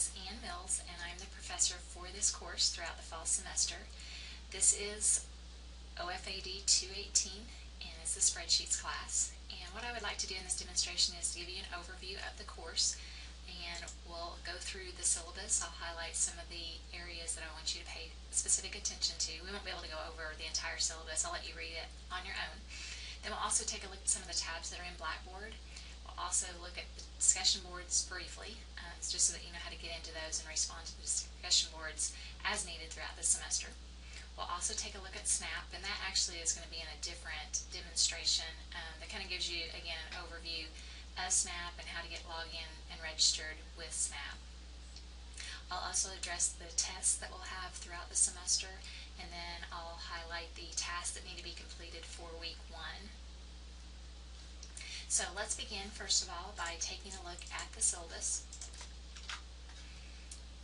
is Ann Mills, and I'm the professor for this course throughout the fall semester. This is OFAD 218, and it's the spreadsheets class. And what I would like to do in this demonstration is give you an overview of the course, and we'll go through the syllabus. I'll highlight some of the areas that I want you to pay specific attention to. We won't be able to go over the entire syllabus. I'll let you read it on your own. Then we'll also take a look at some of the tabs that are in Blackboard. We'll also look at the discussion boards briefly, just so that you know how to get into those and respond to the discussion boards as needed throughout the semester. We'll also take a look at SNAP, and that actually is going to be in a different demonstration that kind of gives you, again, an overview of SNAP and how to get logged in and registered with SNAP. I'll also address the tests that we'll have throughout the semester, and then I'll highlight the tasks that need to be completed for week 1. So let's begin first of all by taking a look at the syllabus.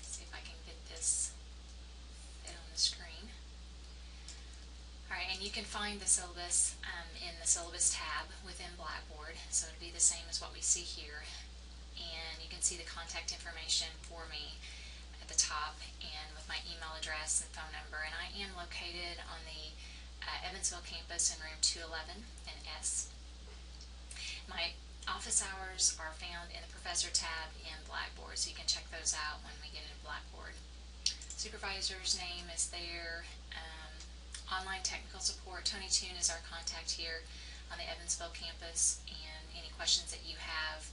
Let's see if I can get this fit on the screen. Alright, and you can find the syllabus in the syllabus tab within Blackboard, so it'll be the same as what we see here. And you can see the contact information for me at the top, and with my email address and phone number. And I am located on the Evansville campus in room 211 in S. My office hours are found in the Professor tab in Blackboard, so you can check those out when we get into Blackboard. Supervisor's name is there. Online technical support, Tony Toon is our contact here on the Evansville campus, and any questions that you have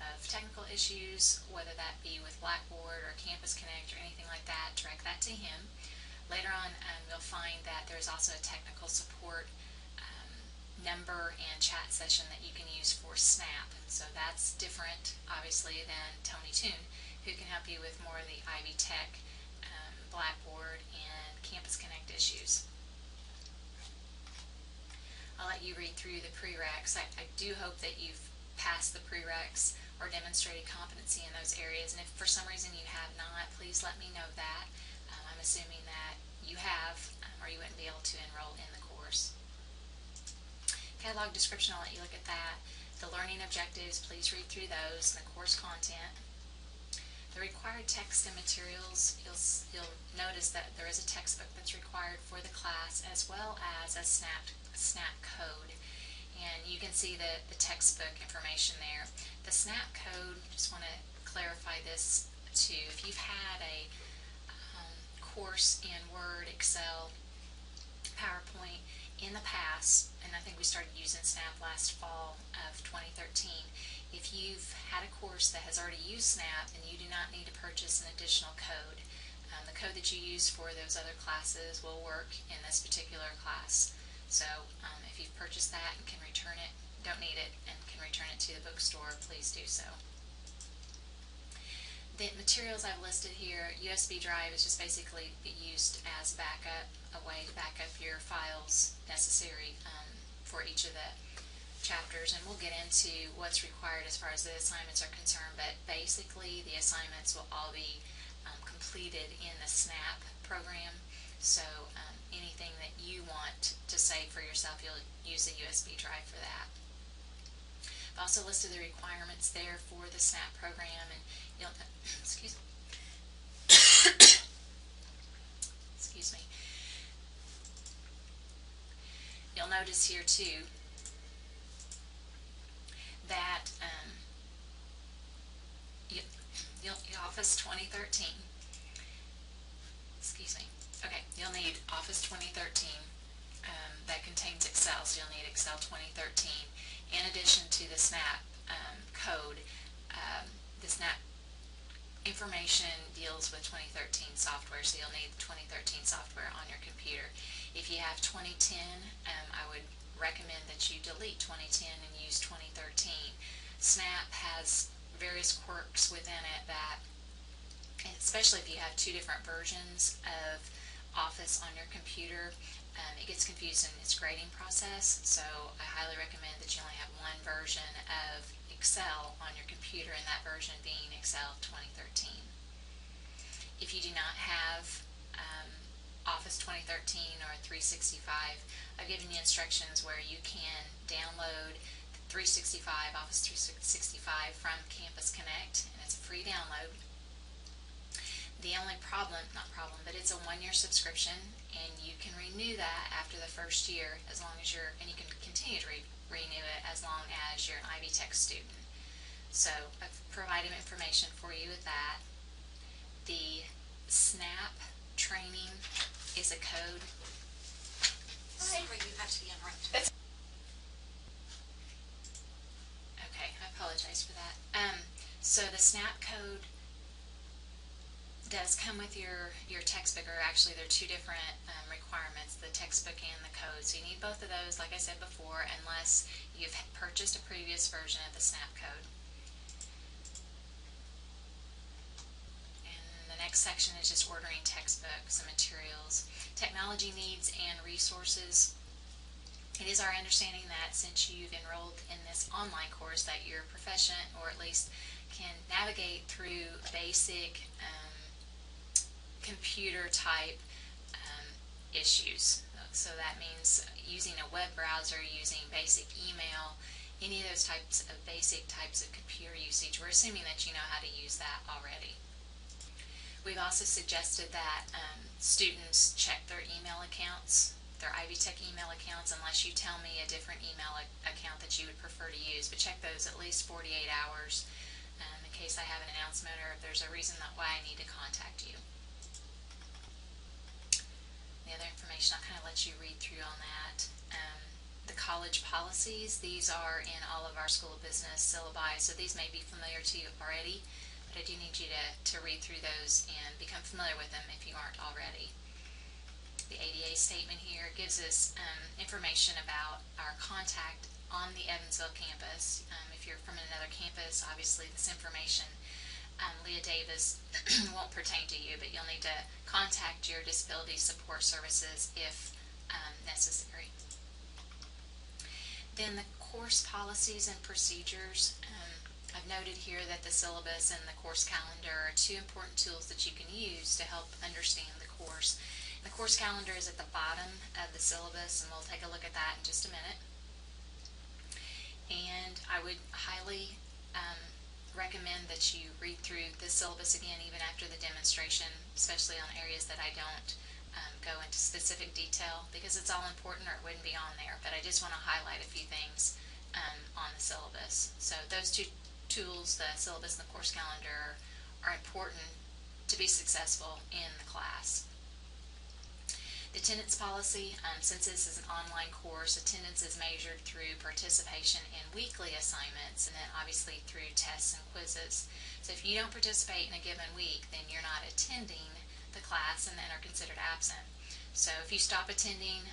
of technical issues, whether that be with Blackboard or Campus Connect or anything like that, direct that to him. Later on, you'll find that there's also a technical support number and chat session that you can use for SNAP. So that's different, obviously, than Tony Toon, who can help you with more of the Ivy Tech, Blackboard, and Campus Connect issues. I'll let you read through the prereqs. I do hope that you've passed the prereqs or demonstrated competency in those areas, and if for some reason you have not, please let me know that. I'm assuming that you have, or you wouldn't be able to enroll in the course. Catalog description, I'll let you look at that. The learning objectives, please read through those, and the course content. The required text and materials, you'll notice that there is a textbook that's required for the class, as well as a SNAP code. And you can see the textbook information there. The SNAP code, just want to clarify this too. If you've had a course in Word, Excel, PowerPoint in the past, and I think we started using SNAP last fall of 2013, if you've had a course that has already used SNAP, then you do not need to purchase an additional code. The code that you use for those other classes will work in this particular class. So if you've purchased that and can return it, don't need it, and can return it to the bookstore, please do so. The materials I've listed here, USB drive is just basically used as backup, a way to back up your files necessary for each of the chapters, and we'll get into what's required as far as the assignments are concerned, but basically the assignments will all be completed in the SNAP program. So anything that you want to save for yourself, you'll use the USB drive for that. I've also listed the requirements there for the SNAP program, and you'll excuse me. You'll notice here too that Office 2013. Excuse me. Okay, you'll need Office 2013 that contains Excel, so you'll need Excel 2013. In addition to the SNAP code, the SNAP information deals with 2013 software, so you'll need 2013 software on your computer. If you have 2010, I would recommend that you delete 2010 and use 2013. SNAP has various quirks within it that, especially if you have two different versions of Office on your computer, it gets confused in its grading process, so I highly recommend that you only have one version of Excel on your computer, and that version being Excel 2013. If you do not have Office 2013 or 365, I've given you instructions where you can download 365, Office 365 from Campus Connect, and it's a free download. The only problem, not problem, but it's a 1-year subscription, and you can renew that after the first year as long as and you can continue to renew it as long as you're an Ivy Tech student. So I've provided information for you with that. The SNAP training is a code. Sorry, you have to be interrupted. Okay, I apologize for that. So the SNAP code does come with your textbook, or actually there are two different requirements, the textbook and the code. So you need both of those, like I said before, unless you've purchased a previous version of the SNAP code. And the next section is just ordering textbooks and materials. Technology needs and resources. It is our understanding that since you've enrolled in this online course that you're proficient, or at least can navigate through basic computer type issues. So that means using a web browser, using basic email, any of those types of basic types of computer usage. We're assuming that you know how to use that already. We've also suggested that students check their email accounts, their Ivy Tech email accounts, unless you tell me a different email account that you would prefer to use. But check those at least 48 hours in case I have an announcement or if there's a reason why I need to contact you. The other information I'll kind of let you read through on that. The college policies, these are in all of our School of Business syllabi, so these may be familiar to you already, but I do need you to read through those and become familiar with them if you aren't already. The ADA statement here gives us information about our contact on the Evansville campus. If you're from another campus, obviously this information, Leah Davis, won't pertain to you, but you'll need to contact your disability support services if necessary. Then the course policies and procedures. I've noted here that the syllabus and the course calendar are two important tools that you can use to help understand the course. The course calendar is at the bottom of the syllabus, and we'll take a look at that in just a minute. And I would highly recommend that you read through the syllabus again even after the demonstration, especially on areas that I don't go into specific detail, because it's all important or it wouldn't be on there. But I just want to highlight a few things on the syllabus. So those two tools, the syllabus and the course calendar, are important to be successful in the class. The attendance policy, since this is an online course, attendance is measured through participation in weekly assignments and then obviously through tests and quizzes. So if you don't participate in a given week, then you're not attending the class and then are considered absent. So if you stop attending,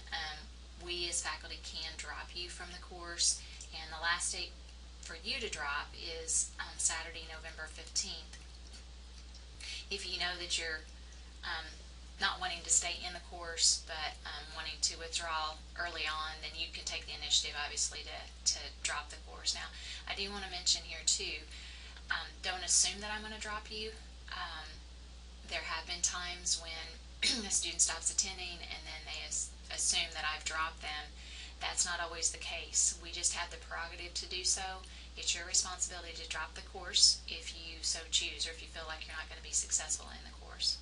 we as faculty can drop you from the course, and the last date for you to drop is Saturday, November 15th. If you know that you're not wanting to stay in the course but wanting to withdraw early on, then you can take the initiative obviously to drop the course. Now I do want to mention here too, don't assume that I'm going to drop you. There have been times when a student stops attending and then they assume that I've dropped them. That's not always the case. We just have the prerogative to do so. It's your responsibility to drop the course if you so choose, or if you feel like you're not going to be successful in the course.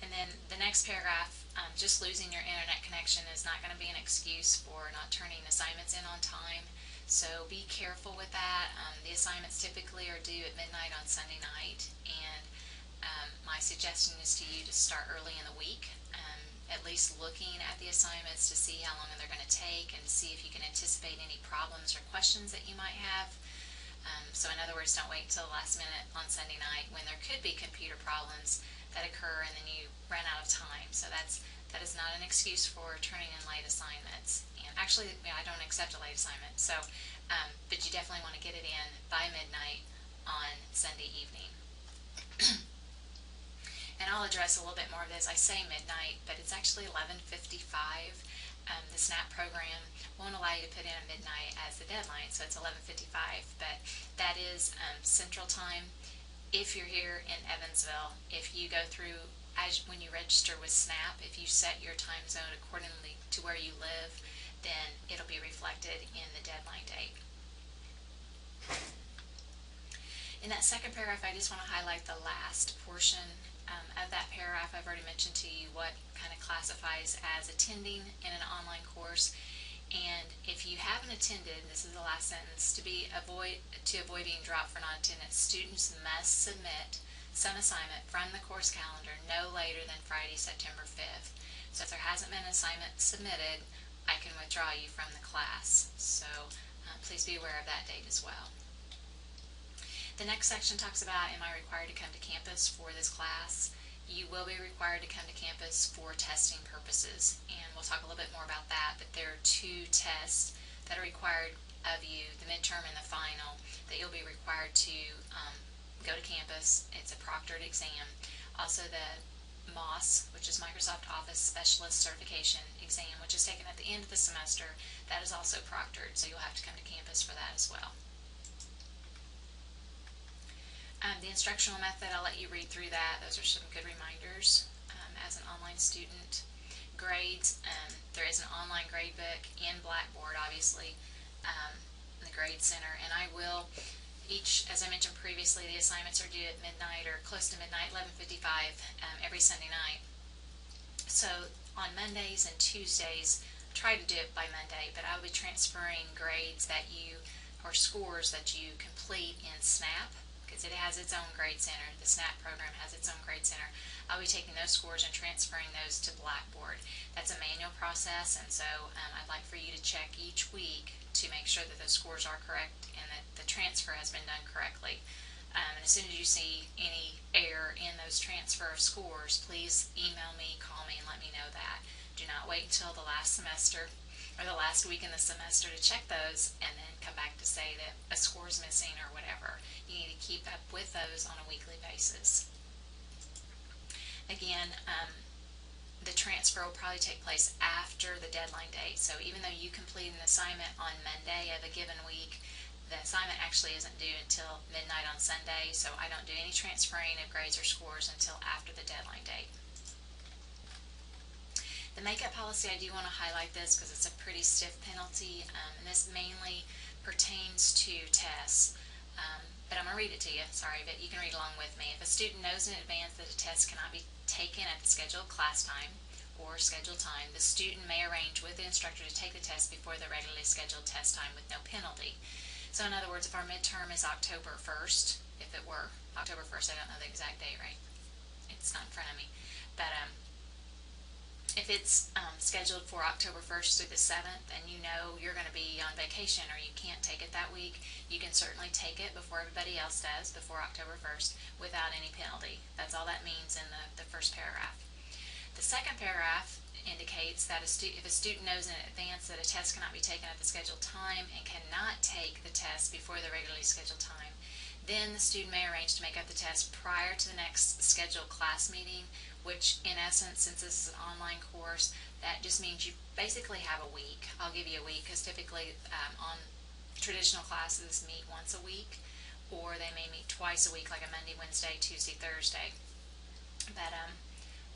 And then the next paragraph, just losing your internet connection is not going to be an excuse for not turning assignments in on time. So be careful with that. The assignments typically are due at midnight on Sunday night, and my suggestion is to you to start early in the week, at least looking at the assignments to see how long they're going to take and see if you can anticipate any problems or questions that you might have. So in other words, don't wait until the last minute on Sunday night when there could be computer problems that occur and then you run out of time. So that is not an excuse for turning in late assignments. And actually, I don't accept a late assignment. So, but you definitely want to get it in by midnight on Sunday evening. And I'll address a little bit more of this. I say midnight, but it's actually 11:55. The SNAP program won't allow you to put in a midnight as the deadline, so it's 11:55. But that is Central Time. If you're here in Evansville, if you go through, when you register with SNAP, if you set your time zone accordingly to where you live, then it'll be reflected in the deadline date. In that second paragraph, I just want to highlight the last portion of that paragraph. I've already mentioned to you what kind of classifies as attending in an online course. And if you haven't attended, this is the last sentence, to avoid being dropped for non-attendance, students must submit some assignment from the course calendar no later than Friday, September 5th. So if there hasn't been an assignment submitted, I can withdraw you from the class. So please be aware of that date as well. The next section talks about, am I required to come to campus for this class? You will be required to come to campus for testing purposes, and we'll talk a little bit more about that, but there are 2 tests that are required of you, the midterm and the final, that you'll be required to go to campus. It's a proctored exam. Also the MOS, which is Microsoft Office Specialist Certification exam, which is taken at the end of the semester. That is also proctored, so you'll have to come to campus for that as well. The instructional method, I'll let you read through that. Those are some good reminders as an online student. Grades, there is an online grade book in Blackboard, obviously, in the Grade Center, and I will, as I mentioned previously, the assignments are due at midnight or close to midnight, 11:55 every Sunday night. So on Mondays and Tuesdays, try to do it by Monday, but I'll be transferring grades that you, or scores that you complete in SNAP, because it has its own grade center. The SNAP program has its own grade center. I'll be taking those scores and transferring those to Blackboard. That's a manual process, and so I'd like for you to check each week to make sure that those scores are correct and that the transfer has been done correctly. And as soon as you see any error in those transfer of scores, please email me, call me, and let me know that. Do not wait until the last semester or the last week in the semester to check those and then come back to say that a score is missing or whatever. You need to keep up with those on a weekly basis. Again, the transfer will probably take place after the deadline date. So even though you complete an assignment on Monday of a given week, the assignment actually isn't due until midnight on Sunday, so I don't do any transferring of grades or scores until after the deadline date. The makeup policy, I do want to highlight this because it's a pretty stiff penalty, and this mainly pertains to tests. But I'm going to read it to you, sorry, but you can read along with me. If a student knows in advance that a test cannot be taken at the scheduled class time or scheduled time, the student may arrange with the instructor to take the test before the regularly scheduled test time with no penalty. So in other words, if our midterm is October 1st, if it were October 1st, I don't know the exact date, right? It's not in front of me. But if it's scheduled for October 1st through the 7th and you know you're going to be on vacation or you can't take it that week, you can certainly take it before everybody else does, before October 1st, without any penalty. That's all that means in the first paragraph. The second paragraph indicates that if a student knows in advance that a test cannot be taken at the scheduled time and cannot take the test before the regularly scheduled time, then the student may arrange to make up the test prior to the next scheduled class meeting, which in essence, since this is an online course, that just means you basically have a week. I'll give you a week because typically on traditional classes meet once a week, or they may meet twice a week, like a Monday, Wednesday, Tuesday, Thursday. But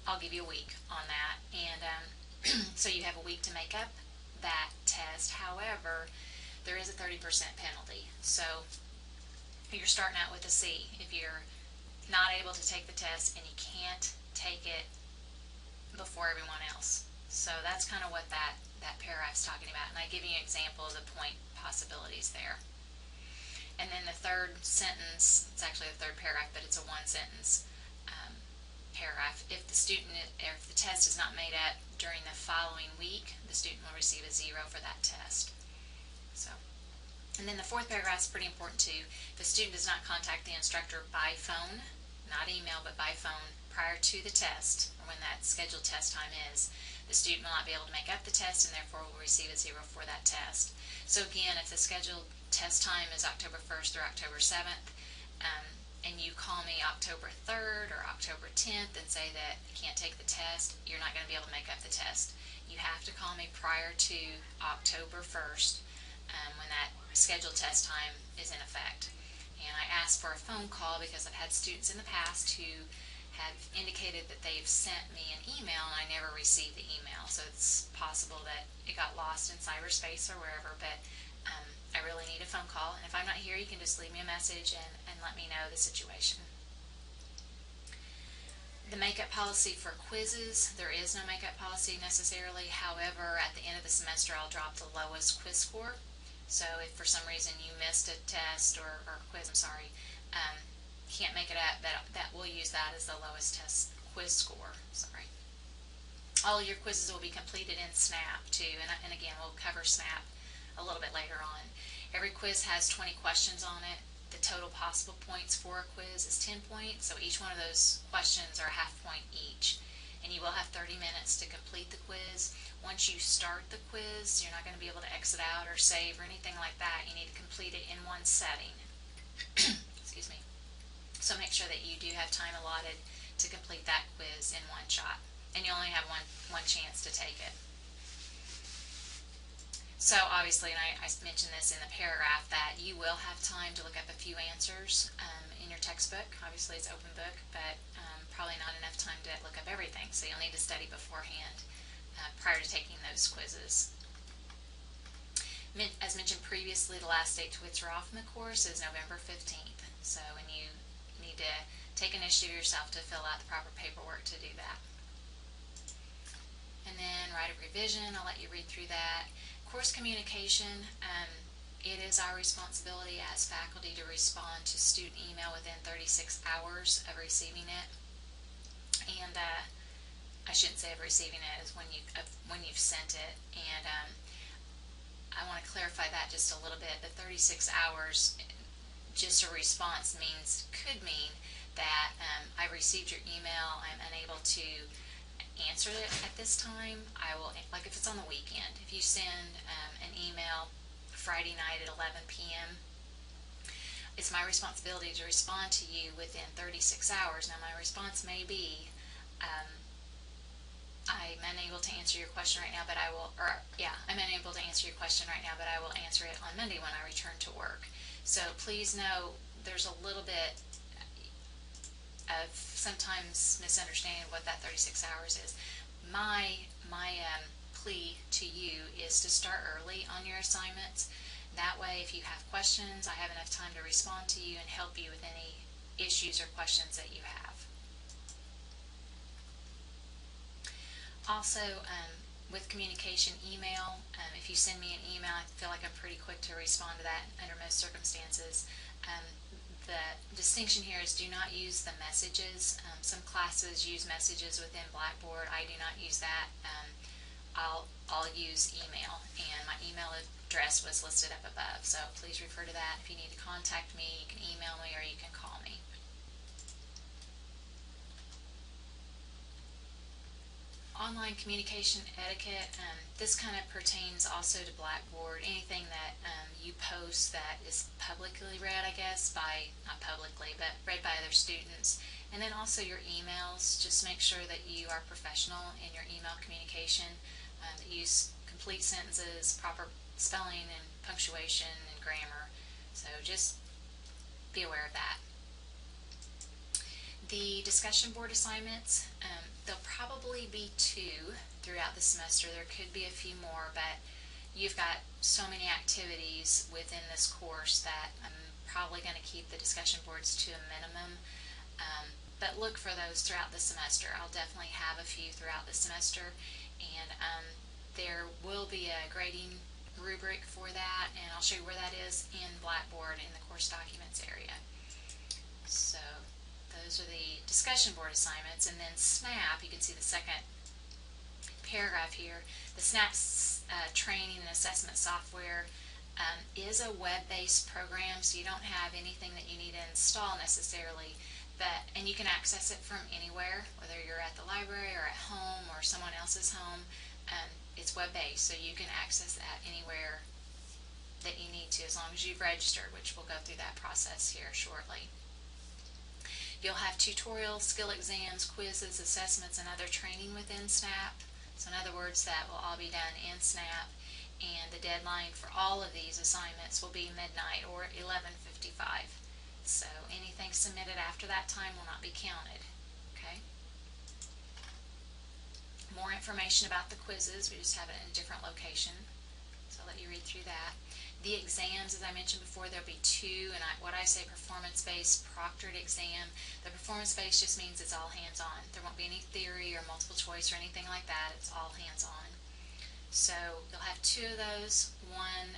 I'll give you a week on that, and so you have a week to make up that test. However, there is a 30% penalty. So you're starting out with a C if you're not able to take the test and you can't take it before everyone else. So that's kind of what that paragraph's talking about, and I give you an example of the point possibilities there. And then the third sentence, it's actually the third paragraph, but it's a one sentence paragraph. If the test is not made up during the following week, the student will receive a 0 for that test. So, and then the fourth paragraph is pretty important too. If the student does not contact the instructor by phone, not email, but by phone prior to the test, or when that scheduled test time is, the student will not be able to make up the test and therefore will receive a 0 for that test. So again, if the scheduled test time is October 1st through October 7th, and you call me October 3rd or October 10th and say that you can't take the test, you're not going to be able to make up the test. You have to call me prior to October 1st when that scheduled test time is in effect. And I asked for a phone call because I've had students in the past who have indicated that they've sent me an email and I never received the email. So it's possible that it got lost in cyberspace or wherever, but I I really need a phone call. And if I'm not here, you can just leave me a message and let me know the situation. The makeup policy for quizzes, there is no makeup policy necessarily. However, at the end of the semester, I'll drop the lowest quiz score. So if for some reason you missed a test or quiz, can't make it up, that we'll use that as the lowest test quiz score. Sorry. All of your quizzes will be completed in SNAP too, and again, we'll cover SNAP a little bit later on. Every quiz has 20 questions on it. The total possible points for a quiz is 10 points, so each one of those questions are a half point each. And you will have 30 minutes to complete the quiz. Once you start the quiz, you're not going to be able to exit out or save or anything like that. You need to complete it in one setting. Excuse me. So make sure that you do have time allotted to complete that quiz in one shot. And you only have one chance to take it. So obviously, and I mentioned this in the paragraph, that you will have time to look up a few answers in your textbook. Obviously it's open book, but probably not enough time to look up everything. So you'll need to study beforehand prior to taking those quizzes. As mentioned previously, the last date to withdraw from the course is November 15th. So when you need to take initiative yourself to fill out the proper paperwork to do that. And then write a revision. I'll let you read through that. Course communication, it is our responsibility as faculty to respond to student email within 36 hours of receiving it. And I shouldn't say of receiving it, is when you've sent it. And I want to clarify that just a little bit. The 36 hours, just a response could mean that I received your email, I'm unable to answer it at this time. I will, like if it's on the weekend, if you send an email Friday night at 11 p.m., it's my responsibility to respond to you within 36 hours. Now my response may be, I'm unable to answer your question right now, but I'm unable to answer your question right now, but I will answer it on Monday when I return to work. So please know there's a little bit of sometimes misunderstanding what that 36 hours is. My plea to you is to start early on your assignments. That way, if you have questions, I have enough time to respond to you and help you with any issues or questions that you have. Also, with communication email, if you send me an email, I feel like I'm pretty quick to respond to that under most circumstances. The distinction here is do not use the messages. Some classes use messages within Blackboard. I do not use that. I'll use email, and my email address was listed up above, so please refer to that. If you need to contact me, you can email me or you can call me. Online communication etiquette, this kind of pertains also to Blackboard. Anything that you post that is publicly read, I guess, not publicly, but read by other students. And then also your emails, just make sure that you are professional in your email communication, that you use complete sentences, proper spelling and punctuation and grammar. So just be aware of that. The discussion board assignments, there'll probably be 2 throughout the semester. There could be a few more, but you've got so many activities within this course that I'm probably going to keep the discussion boards to a minimum. But look for those throughout the semester. I'll definitely have a few throughout the semester, and there will be a grading rubric for that, and I'll show you where that is in Blackboard in the course documents area. So those are the discussion board assignments. And then SNAP, you can see the second paragraph here. The SNAP training and assessment software is a web-based program, so you don't have anything that you need to install necessarily, and you can access it from anywhere, whether you're at the library or at home or someone else's home. It's web-based, so you can access that anywhere that you need to, as long as you've registered, which we'll go through that process here shortly. You'll have tutorials, skill exams, quizzes, assessments, and other training within SNAP. So in other words, that will all be done in SNAP, and the deadline for all of these assignments will be midnight or 11:55. So anything submitted after that time will not be counted. Okay? More information about the quizzes, we just have it in a different location. So I'll let you read through that. The exams, as I mentioned before, there'll be two, and what I say performance-based proctored exam. The performance-based just means it's all hands-on. There won't be any theory or multiple choice or anything like that. It's all hands-on. So you'll have two of those. One,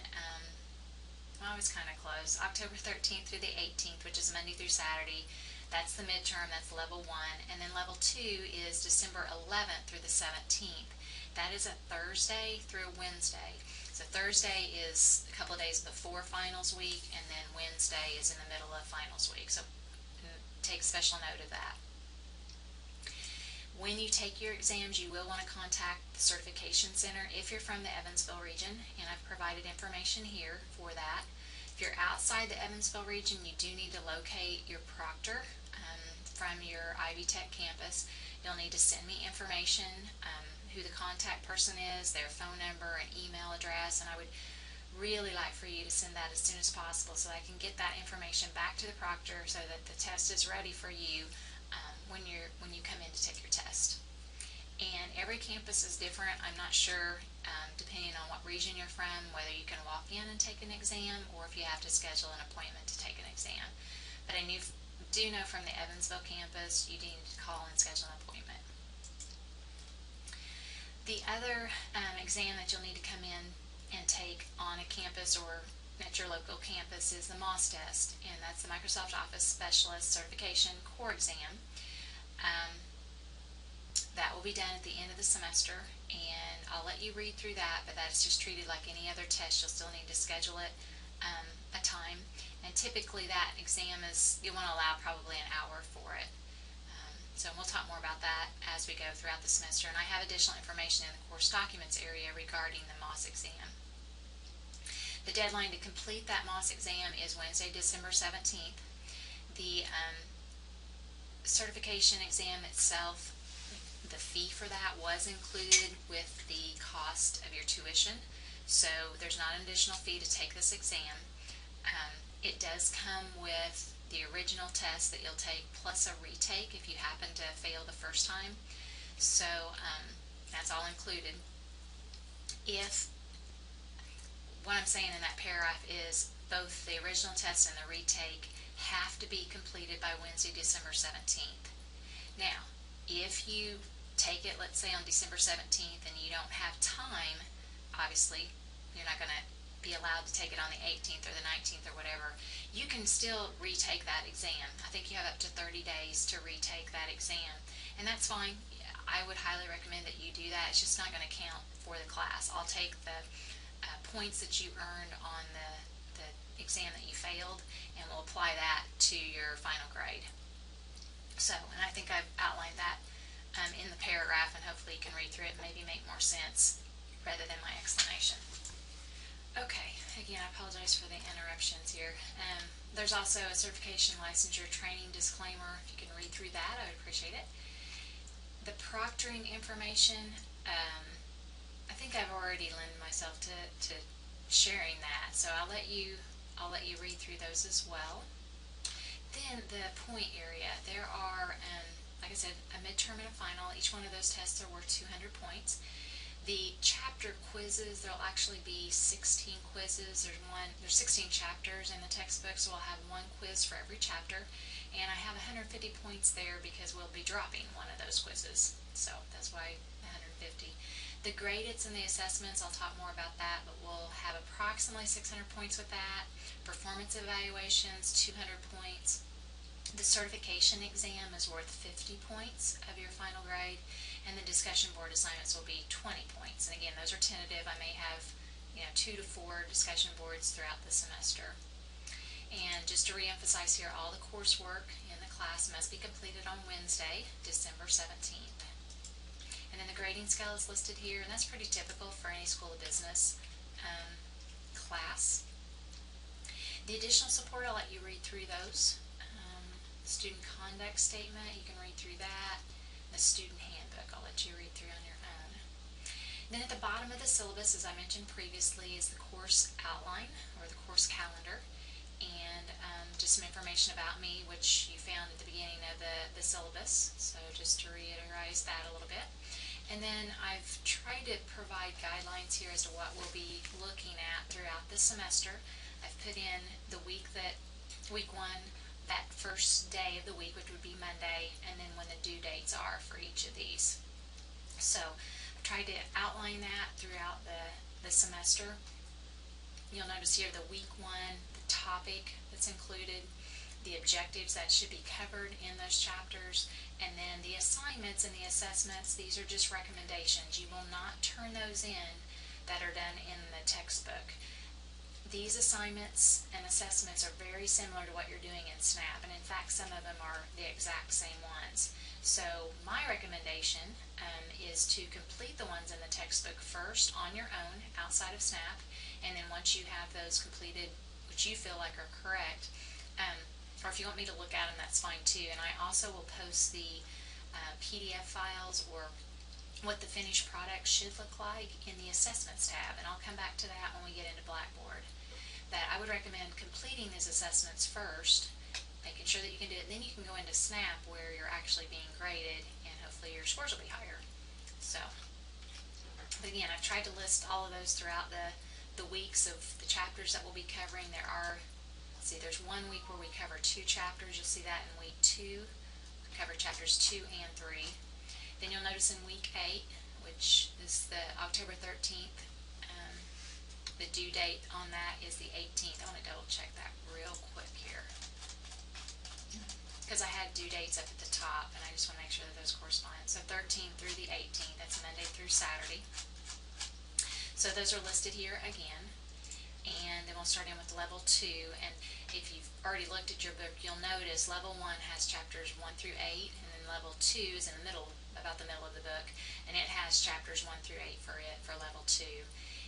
well, it's kind of close, October 13th through the 18th, which is Monday through Saturday. That's the midterm, that's level 1. And then level 2 is December 11th through the 17th. That is a Thursday through a Wednesday. So Thursday is a couple of days before finals week, and then Wednesday is in the middle of finals week. So take special note of that. When you take your exams, you will want to contact the certification center if you're from the Evansville region, and I've provided information here for that. If you're outside the Evansville region, you do need to locate your proctor from your Ivy Tech campus. You'll need to send me information, who the contact person is, their phone number, and email address, and I would really like for you to send that as soon as possible so I can get that information back to the proctor so that the test is ready for you when you come in to take your test. And every campus is different. I'm not sure, depending on what region you're from, whether you can walk in and take an exam or if you have to schedule an appointment to take an exam. But I do know from the Evansville campus you do need to call and schedule an appointment. The other exam that you'll need to come in and take on a campus or at your local campus is the MOS test, and that's the Microsoft Office Specialist Certification Core Exam. That will be done at the end of the semester, and I'll let you read through that, but that's just treated like any other test. You'll still need to schedule it a time, and typically that exam you'll want to allow probably an hour for it. So we'll talk more about that as we go throughout the semester, and I have additional information in the course documents area regarding the MOS exam. The deadline to complete that MOS exam is Wednesday, December 17th. The certification exam itself, the fee for that was included with the cost of your tuition, so there's not an additional fee to take this exam. It does come with the original test that you'll take plus a retake if you happen to fail the first time, so that's all included. What I'm saying in that paragraph is both the original test and the retake have to be completed by Wednesday, December 17th. Now, if you take it, let's say on December 17th, and you don't have time, obviously, you're not going to be allowed to take it on the 18th or the 19th or whatever, you can still retake that exam. I think you have up to 30 days to retake that exam, and that's fine. I would highly recommend that you do that. It's just not going to count for the class. I'll take the points that you earned on the exam that you failed, and we'll apply that to your final grade. So, and I think I've outlined that in the paragraph, and hopefully you can read through it and maybe make more sense rather than my explanation. Okay, again, I apologize for the interruptions here. There's also a certification licensure training disclaimer. If you can read through that, I would appreciate it. The proctoring information, I think I've already lent myself to sharing that, so I'll let you read through those as well. Then the point area, there are, like I said, a midterm and a final. Each one of those tests are worth 200 points. The chapter quizzes, there'll actually be 16 quizzes. There's 16 chapters in the textbook, so we'll have one quiz for every chapter. And I have 150 points there because we'll be dropping one of those quizzes. So that's why 150. The gradeds and the assessments, I'll talk more about that, but we'll have approximately 600 points with that. Performance evaluations, 200 points. The certification exam is worth 50 points of your final grade, and the discussion board assignments will be 20 points. And again, those are tentative. I may have 2 to 4 discussion boards throughout the semester. And just to re-emphasize here, all the coursework in the class must be completed on Wednesday, December 17th. And then the grading scale is listed here, and that's pretty typical for any School of Business class. The additional support, I'll let you read through those. Student conduct statement, you can read through that. The student handbook, I'll let you read through on your own. Then at the bottom of the syllabus, as I mentioned previously, is the course outline or the course calendar, and just some information about me, which you found at the beginning of the syllabus, so just to reiterate that a little bit. And then I've tried to provide guidelines here as to what we'll be looking at throughout the semester. I've put in the week 1, that first day of the week, which would be Monday, and then when the due dates are for each of these. So I've tried to outline that throughout the semester. You'll notice here the week 1, the topic that's included, the objectives that should be covered in those chapters, and then the assignments and the assessments. These are just recommendations. You will not turn those in that are done in the textbook. These assignments and assessments are very similar to what you're doing in SNAP, and in fact some of them are the exact same ones. So my recommendation is to complete the ones in the textbook first on your own outside of SNAP, and then once you have those completed, which you feel like are correct, or if you want me to look at them, that's fine too. And I also will post the PDF files or what the finished product should look like in the assessments tab, and I'll come back to that when we get into Blackboard. That I would recommend completing these assessments first, making sure that you can do it, then you can go into SNAP where you're actually being graded, and hopefully your scores will be higher. So, but again, I've tried to list all of those throughout the weeks of the chapters that we'll be covering. There are, let's see, there's 1 week where we cover 2 chapters. You'll see that in week 2. We cover chapters 2 and 3. Then you'll notice in week 8, which is the October 13th, the due date on that is the 18th. I want to double check that real quick here, because I had due dates up at the top, and I just want to make sure that those correspond. So 13th through the 18th, that's Monday through Saturday. So those are listed here again. And then we'll start in with level 2, and if you've already looked at your book, you'll notice level 1 has chapters 1 through 8, and then level 2 is in the middle, about the middle of the book, and it has chapters 1 through 8 for level 2.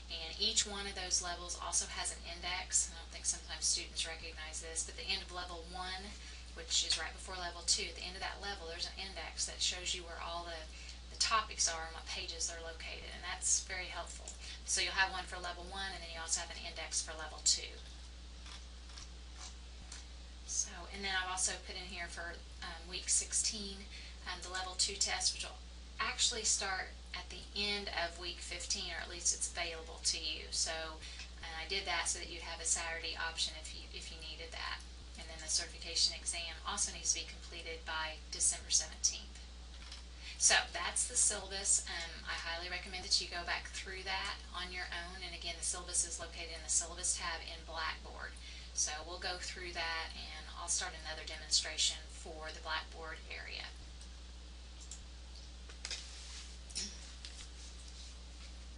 And each one of those levels also has an index. I don't think sometimes students recognize this, but the end of level 1, which is right before level 2, at the end of that level there's an index that shows you where all the topics are and what pages they're located, and that's very helpful. So you'll have one for level 1, and then you also have an index for level 2. So, and then I've also put in here for week 16 the level 2 test, which will actually start at the end of week 15, or at least it's available to you. So I did that so that you'd have a Saturday option if you needed that. And then the certification exam also needs to be completed by December 17th. So that's the syllabus. I highly recommend that you go back through that on your own. And again, the syllabus is located in the syllabus tab in Blackboard. So we'll go through that, and I'll start another demonstration for the Blackboard area.